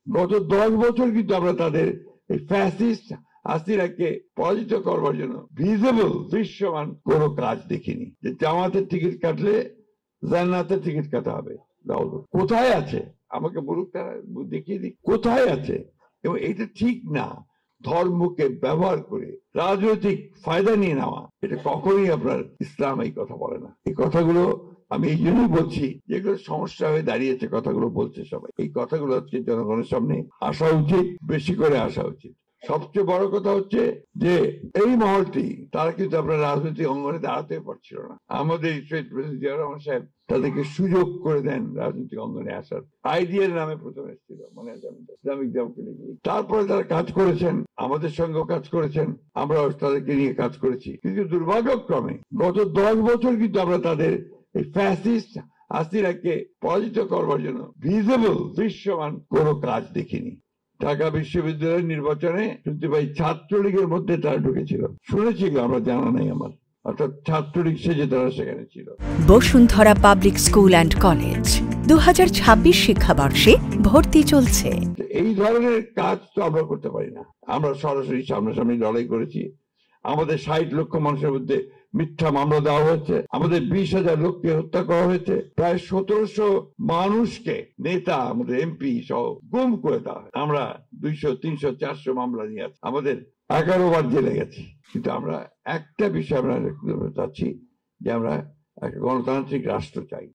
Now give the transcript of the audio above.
গত 10 বছর কিন্তু আমরা তাদের এই ফ্যাসিস্ট হাসিনাকে পরাজিত করবার জন্য ভিজিবল দৃশ্যমান কোনো কাজ দেখিনি। যে জামাতের টিকিট কাটলে জান্নাতের টিকিট কাটা হবে, কোথায় আছে আমাকে বলুক, তারা দেখিয়ে দিক কোথায় আছে। এবং এটা ঠিক না, ধর্মকে ব্যবহার করে রাজনৈতিক ফায়দা নিয়ে নেওয়া, এটা কখনোই আপনার ইসলাম এই কথা বলে না। এই কথাগুলো আমি এই জন্যই বলছি, যেগুলো সমস্যা হয়ে দাঁড়িয়েছে কথাগুলো বলছে সবাই, এই কথাগুলো হচ্ছে জনগণের সামনে আসা উচিত, বেশি করে আসা উচিত। সবচেয়ে বড় কথা হচ্ছে যে এই মহলটি তারা কিন্তু আপনার রাজনৈতিক অঙ্গনে দাঁড়াতে পারছিল না। আমাদের শহীদ প্রেসিডেন্ট জিয়া রহমান সাহেব তাদেরকে সুযোগ করে দেন রাজনৈতিক অঙ্গনে আসার। আইডিয়াল নামে প্রথমে এসেছিল, মনে আছে, ইসলামিক ডেমোক্রেটিক লীগ। তারপরে তারা কাজ করেছেন, আমাদের সঙ্গেও কাজ করেছেন, আমরাও তাদেরকে নিয়ে কাজ করেছি। কিন্তু দুর্ভাগ্যক্রমে গত 10 বছর কিন্তু আমরা তাদের এই ফ্যাসিস্ট হাসিনাকে পরাজিত করবার জন্য ভিজিবল দৃশ্যমান কোনো কাজ দেখিনি। ঢাকা বিশ্ববিদ্যালয়ের নির্বাচনে শুনতে পাই ছাত্রলীগের মধ্যে তারা ঢুকেছিল, শুনেছি, আমরা জানা নাই আমার, অর্থাৎ ছাত্রলীগ সেজে তারা সেখানে ছিল। Bashundhara public school and college 2026 শিক্ষাবর্ষে ভর্তি চলছে। এই ধরনের কাজ তো আমরা করতে পারি না। আমরা সরাসরি সামনাসামনি লড়াই করেছি। আমাদের 60 লক্ষ মানুষের মধ্যে মিথ্যা মামলা দেওয়া হয়েছে, আমাদের 20,000 লোককে হত্যা করা হয়েছে, প্রায় 1700 মানুষকে, নেতা, আমাদের এমপি সহ গুম করে দেওয়া হয়। আমরা 200, 300, 400 মামলা নিয়ে আছি, আমাদের 11 বার জেলে গেছি। কিন্তু আমরা একটা বিষয় আমরা চাচ্ছি যে আমরা একটা গণতান্ত্রিক রাষ্ট্র চাই।